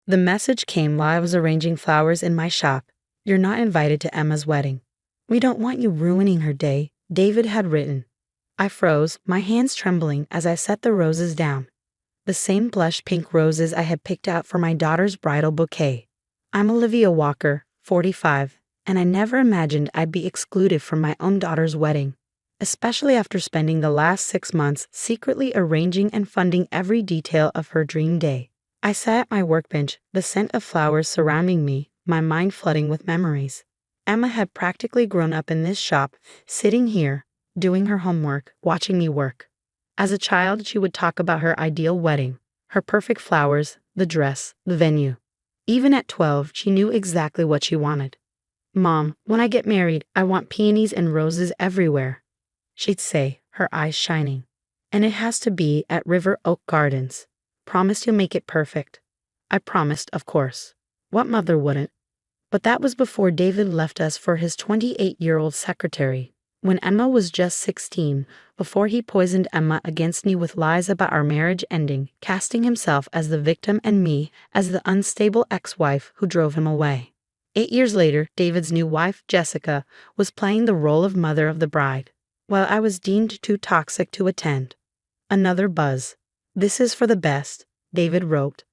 The message came while I was arranging flowers in my shop. "You're not invited to Emma's wedding. We don't want you ruining her day," David had written. I froze, my hands trembling as I set the roses down. The same blush pink roses I had picked out for my daughter's bridal bouquet. I'm Olivia Walker, 45, and I never imagined I'd be excluded from my own daughter's wedding, especially after spending the last 6 months secretly arranging and funding every detail of her dream day. I sat at my workbench, the scent of flowers surrounding me, my mind flooding with memories. Emma had practically grown up in this shop, sitting here, doing her homework, watching me work. As a child, she would talk about her ideal wedding, her perfect flowers, the dress, the venue. Even at 12, she knew exactly what she wanted. "Mom, when I get married, I want peonies and roses everywhere," she'd say, her eyes shining. "And it has to be at River Oak Gardens. Promise you'll make it perfect." I promised, of course. What mother wouldn't? But that was before David left us for his 28-year-old secretary. When Emma was just 16, before he poisoned Emma against me with lies about our marriage ending, casting himself as the victim and me as the unstable ex-wife who drove him away. 8 years later, David's new wife, Jessica, was playing the role of mother of the bride, while I was deemed too toxic to attend. Another buzz. "This is for the best," David wrote.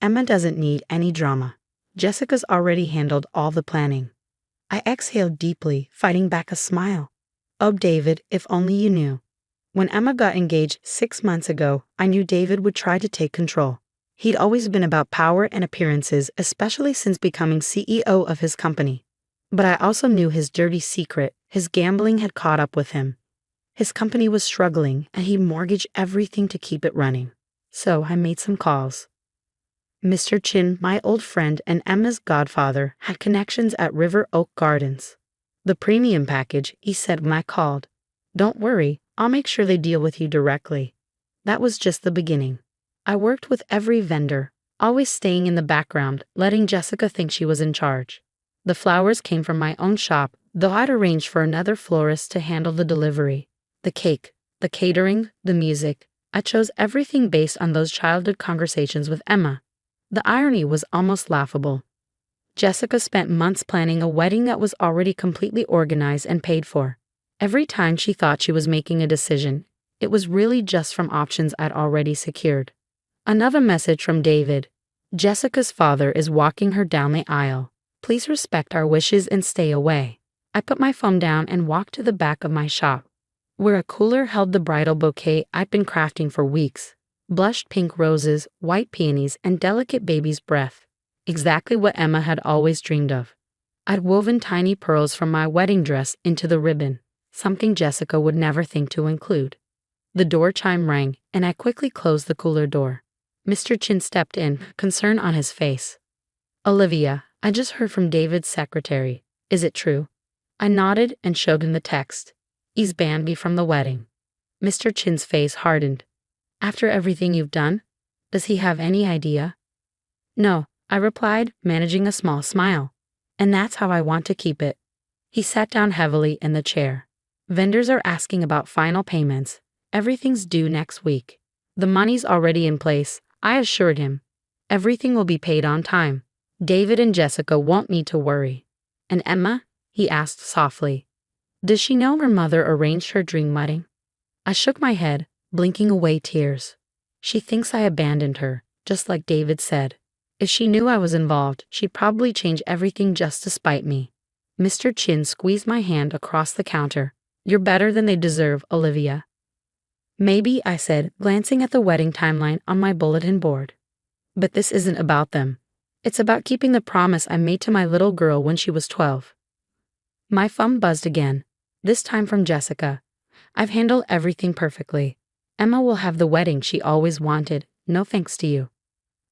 "Emma doesn't need any drama. Jessica's already handled all the planning." I exhaled deeply, fighting back a smile. "Oh, David, if only you knew. When Emma got engaged 6 months ago, I knew David would try to take control. He'd always been about power and appearances, especially since becoming CEO of his company. But I also knew his dirty secret. His gambling had caught up with him. His company was struggling, and he mortgaged everything to keep it running. So I made some calls. Mr. Chin, my old friend and Emma's godfather, had connections at River Oak Gardens. The premium package, he said when I called. "Don't worry, I'll make sure they deal with you directly." That was just the beginning. I worked with every vendor, always staying in the background, letting Jessica think she was in charge. The flowers came from my own shop, though I'd arranged for another florist to handle the delivery. The cake, the catering, the music. I chose everything based on those childhood conversations with Emma. The irony was almost laughable. Jessica spent months planning a wedding that was already completely organized and paid for. Every time she thought she was making a decision, it was really just from options I'd already secured. Another message from David. "Jessica's father is walking her down the aisle. Please respect our wishes and stay away." I put my phone down and walked to the back of my shop, where a cooler held the bridal bouquet I'd been crafting for weeks. Blushed pink roses, white peonies, and delicate baby's breath. Exactly what Emma had always dreamed of. I'd woven tiny pearls from my wedding dress into the ribbon, something Jessica would never think to include. The door chime rang, and I quickly closed the cooler door. Mr. Chin stepped in, concern on his face. "Olivia, I just heard from David's secretary. Is it true?" I nodded and showed him the text. "He's banned me from the wedding." Mr. Chin's face hardened. "After everything you've done? Does he have any idea?" "No," I replied, managing a small smile. "And that's how I want to keep it." He sat down heavily in the chair. "Vendors are asking about final payments. Everything's due next week." "The money's already in place," I assured him. "Everything will be paid on time. David and Jessica won't need to worry." "And Emma?" he asked softly. "Does she know her mother arranged her dream wedding?" I shook my head, blinking away tears. "She thinks I abandoned her, just like David said. If she knew I was involved, she'd probably change everything just to spite me." Mr. Chin squeezed my hand across the counter. "You're better than they deserve, Olivia." "Maybe," I said, glancing at the wedding timeline on my bulletin board. "But this isn't about them. It's about keeping the promise I made to my little girl when she was 12. My phone buzzed again, this time from Jessica. "I've handled everything perfectly. Emma will have the wedding she always wanted, no thanks to you."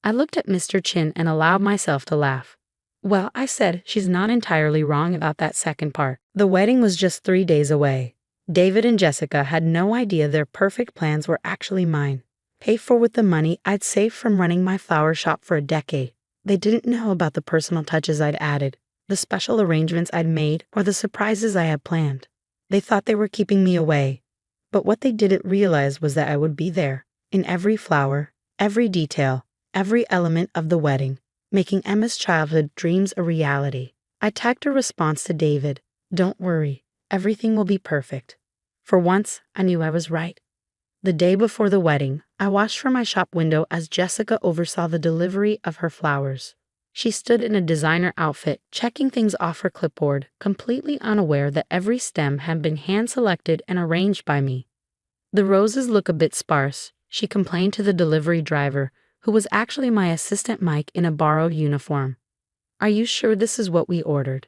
I looked at Mr. Chin and allowed myself to laugh. "Well," I said, "she's not entirely wrong about that second part. The wedding was just 3 days away. David and Jessica had no idea their perfect plans were actually mine, paid for with the money I'd saved from running my flower shop for a decade. They didn't know about the personal touches I'd added, the special arrangements I'd made, or the surprises I had planned. They thought they were keeping me away. But what they didn't realize was that I would be there, in every flower, every detail, every element of the wedding. making Emma's childhood dreams a reality. I typed a response to David. Don't worry, everything will be perfect. For once, I knew I was right. The day before the wedding, I watched from my shop window as Jessica oversaw the delivery of her flowers. She stood in a designer outfit, checking things off her clipboard, completely unaware that every stem had been hand-selected and arranged by me. The roses look a bit sparse, she complained to the delivery driver, who was actually my assistant Mike in a borrowed uniform. Are you sure this is what we ordered?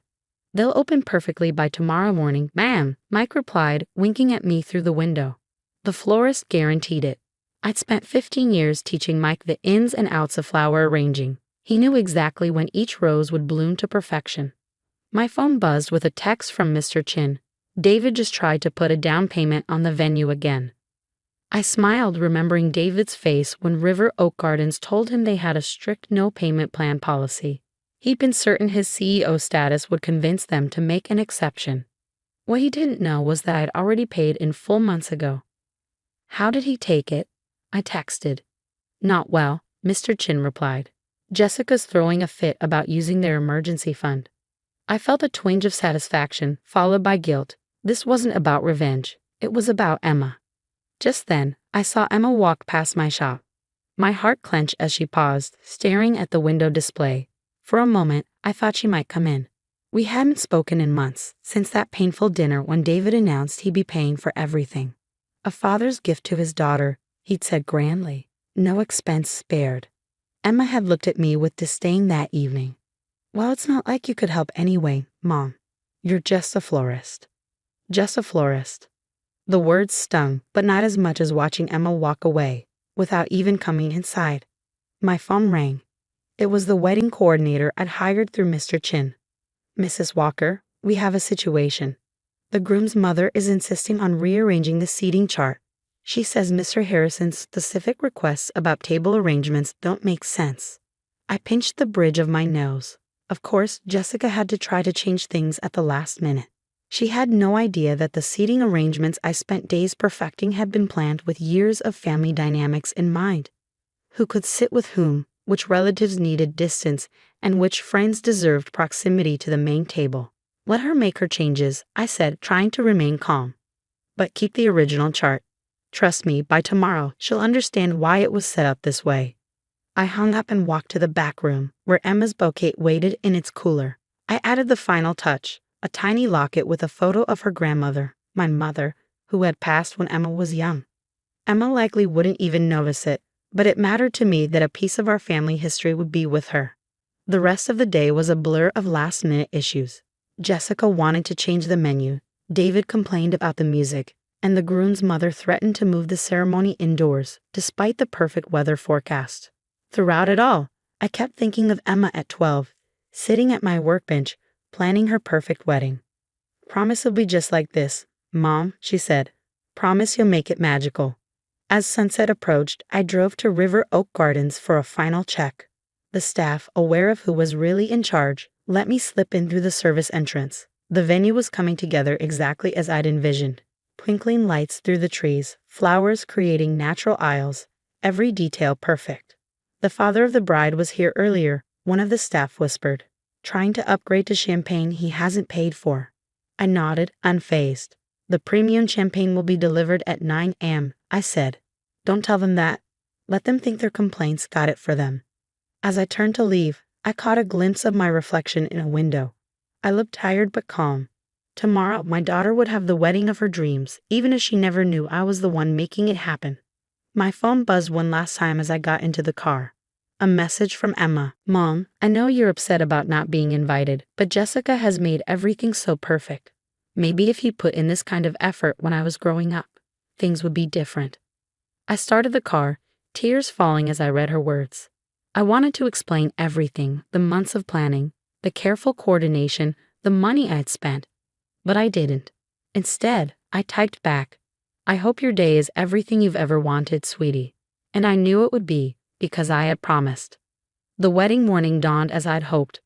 They'll open perfectly by tomorrow morning, ma'am, Mike replied, winking at me through the window. The florist guaranteed it. I'd spent 15 years teaching Mike the ins and outs of flower arranging. He knew exactly when each rose would bloom to perfection. My phone buzzed with a text from Mr. Chin. David just tried to put a down payment on the venue again. I smiled, remembering David's face when River Oak Gardens told him they had a strict no-payment plan policy. He'd been certain his CEO status would convince them to make an exception. What he didn't know was that I'd already paid in full months ago. How did he take it? I texted. Not well, Mr. Chin replied. Jessica's throwing a fit about using their emergency fund. I felt a twinge of satisfaction, followed by guilt. This wasn't about revenge. It was about Emma. Just then, I saw Emma walk past my shop. My heart clenched as she paused, staring at the window display. For a moment, I thought she might come in. We hadn't spoken in months, since that painful dinner when David announced he'd be paying for everything. A father's gift to his daughter, he'd said grandly. No expense spared. Emma had looked at me with disdain that evening. Well, it's not like you could help anyway, Mom. You're just a florist. Just a florist. The words stung, but not as much as watching Emma walk away, without even coming inside. My phone rang. It was the wedding coordinator I'd hired through Mr. Chin. Mrs. Walker, we have a situation. The groom's mother is insisting on rearranging the seating chart. She says Mr. Harrison's specific requests about table arrangements don't make sense. I pinched the bridge of my nose. Of course, Jessica had to try to change things at the last minute. She had no idea that the seating arrangements I spent days perfecting had been planned with years of family dynamics in mind. Who could sit with whom, which relatives needed distance, and which friends deserved proximity to the main table. Let her make her changes, I said, trying to remain calm. But keep the original chart. Trust me, by tomorrow, she'll understand why it was set up this way. I hung up and walked to the back room, where Emma's bouquet waited in its cooler. I added the final touch, a tiny locket with a photo of her grandmother, my mother, who had passed when Emma was young. Emma likely wouldn't even notice it, but it mattered to me that a piece of our family history would be with her. The rest of the day was a blur of last-minute issues. Jessica wanted to change the menu, David complained about the music, and the groom's mother threatened to move the ceremony indoors, despite the perfect weather forecast. Throughout it all, I kept thinking of Emma at 12, sitting at my workbench, planning her perfect wedding. Promise it'll be just like this, Mom, she said. Promise you'll make it magical. As sunset approached, I drove to River Oak Gardens for a final check. The staff, aware of who was really in charge, let me slip in through the service entrance. The venue was coming together exactly as I'd envisioned. Twinkling lights through the trees, flowers creating natural aisles, every detail perfect. The father of the bride was here earlier, one of the staff whispered, trying to upgrade to champagne he hasn't paid for. I nodded, unfazed. The premium champagne will be delivered at 9 a.m., I said. Don't tell them that. Let them think their complaints got it for them. As I turned to leave, I caught a glimpse of my reflection in a window. I looked tired but calm. Tomorrow, my daughter would have the wedding of her dreams, even if she never knew I was the one making it happen. My phone buzzed one last time as I got into the car. A message from Emma. Mom, I know you're upset about not being invited, but Jessica has made everything so perfect. Maybe if you put in this kind of effort when I was growing up, things would be different. I started the car, tears falling as I read her words. I wanted to explain everything, the months of planning, the careful coordination, the money I'd spent. But I didn't. Instead, I typed back, I hope your day is everything you've ever wanted, sweetie. And I knew it would be, because I had promised. The wedding morning dawned as I'd hoped.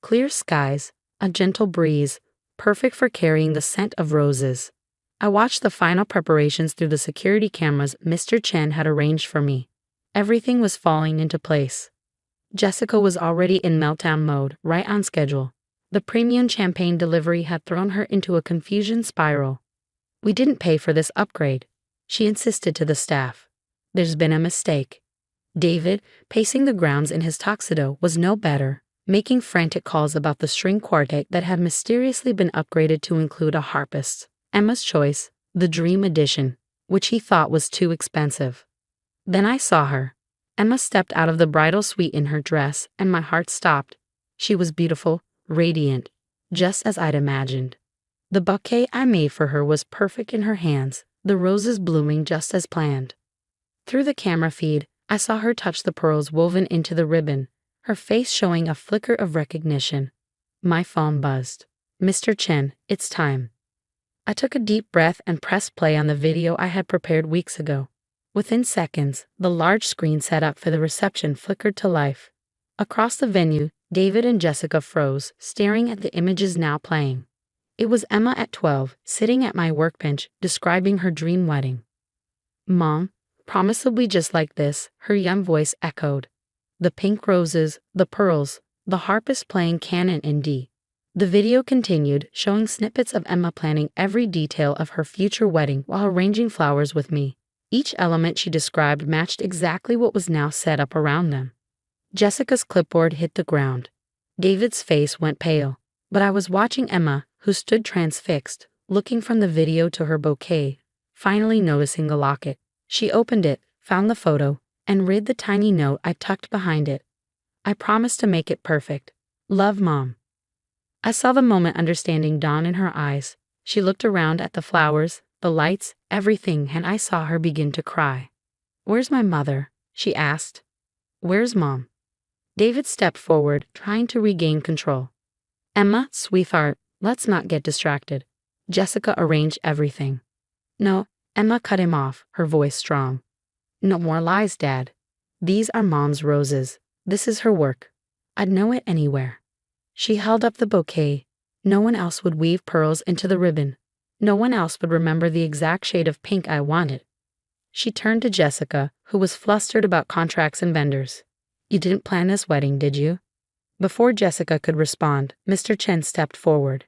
Clear skies, a gentle breeze, perfect for carrying the scent of roses. I watched the final preparations through the security cameras Mr. Chen had arranged for me. Everything was falling into place. Jessica was already in meltdown mode, right on schedule. The premium champagne delivery had thrown her into a confusion spiral. "We didn't pay for this upgrade," she insisted to the staff. "There's been a mistake." David, pacing the grounds in his tuxedo, was no better, making frantic calls about the string quartet that had mysteriously been upgraded to include a harpist. Emma's choice, the Dream Edition, which he thought was too expensive. Then I saw her. Emma stepped out of the bridal suite in her dress, and my heart stopped. She was beautiful, radiant, just as I'd imagined. The bouquet I made for her was perfect in her hands, the roses blooming just as planned. Through the camera feed, I saw her touch the pearls woven into the ribbon, her face showing a flicker of recognition. My phone buzzed. "Mr. Chen, it's time." I took a deep breath and pressed play on the video I had prepared weeks ago. Within seconds, the large screen set up for the reception flickered to life. Across the venue, David and Jessica froze, staring at the images now playing. It was Emma at 12, sitting at my workbench, describing her dream wedding. "Mom, promisably just like this," her young voice echoed. The pink roses, the pearls, the harpist playing canon in D. The video continued, showing snippets of Emma planning every detail of her future wedding while arranging flowers with me. Each element she described matched exactly what was now set up around them. Jessica's clipboard hit the ground. David's face went pale, but I was watching Emma, who stood transfixed, looking from the video to her bouquet, finally noticing the locket. She opened it, found the photo, and read the tiny note I tucked behind it. "I promise to make it perfect. Love, Mom." I saw the moment understanding dawn in her eyes. She looked around at the flowers, the lights, everything, and I saw her begin to cry. "Where's my mother?" she asked. "Where's Mom?" David stepped forward, trying to regain control. "Emma, sweetheart, let's not get distracted. Jessica arranged everything." "No," Emma cut him off, her voice strong. "No more lies, Dad. These are Mom's roses. This is her work. I'd know it anywhere." She held up the bouquet. No one else would weave pearls into the ribbon. No one else would remember the exact shade of pink I wanted. She turned to Jessica, who was flustered about contracts and vendors. "You didn't plan this wedding, did you?" Before Jessica could respond, Mr. Chen stepped forward.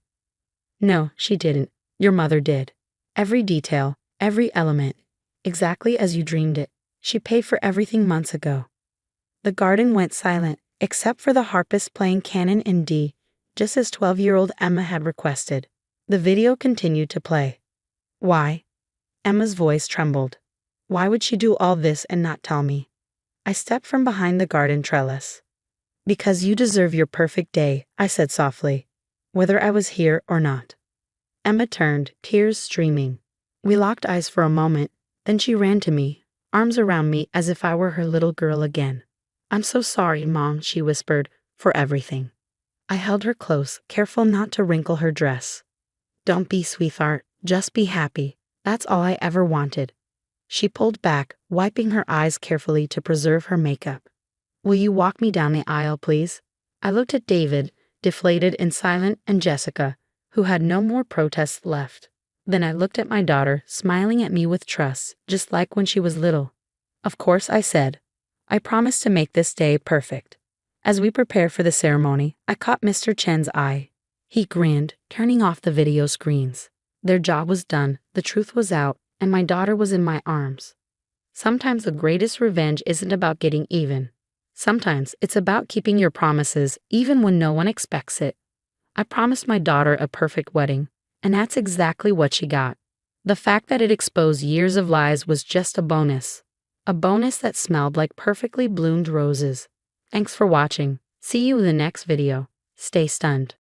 "No, she didn't. Your mother did. Every detail, every element, exactly as you dreamed it. She paid for everything months ago." The garden went silent, except for the harpist playing canon in D, just as 12-year-old Emma had requested. The video continued to play. "Why?" Emma's voice trembled. "Why would she do all this and not tell me?" I stepped from behind the garden trellis. "Because you deserve your perfect day," I said softly, "whether I was here or not." Emma turned, tears streaming. We locked eyes for a moment, then she ran to me, arms around me as if I were her little girl again. "I'm so sorry, Mom," she whispered, "for everything." I held her close, careful not to wrinkle her dress. "Don't be, sweetheart, just be happy. That's all I ever wanted." She pulled back, wiping her eyes carefully to preserve her makeup. "Will you walk me down the aisle, please?" I looked at David, deflated and silent, and Jessica, who had no more protests left. Then I looked at my daughter, smiling at me with trust, just like when she was little. "Of course," I said. "I promise to make this day perfect." As we prepared for the ceremony, I caught Mr. Chen's eye. He grinned, turning off the video screens. Their job was done, the truth was out, and my daughter was in my arms. Sometimes the greatest revenge isn't about getting even. Sometimes it's about keeping your promises, even when no one expects it. I promised my daughter a perfect wedding, and that's exactly what she got. The fact that it exposed years of lies was just a bonus. A bonus that smelled like perfectly bloomed roses. Thanks for watching. See you in the next video. Stay stunned.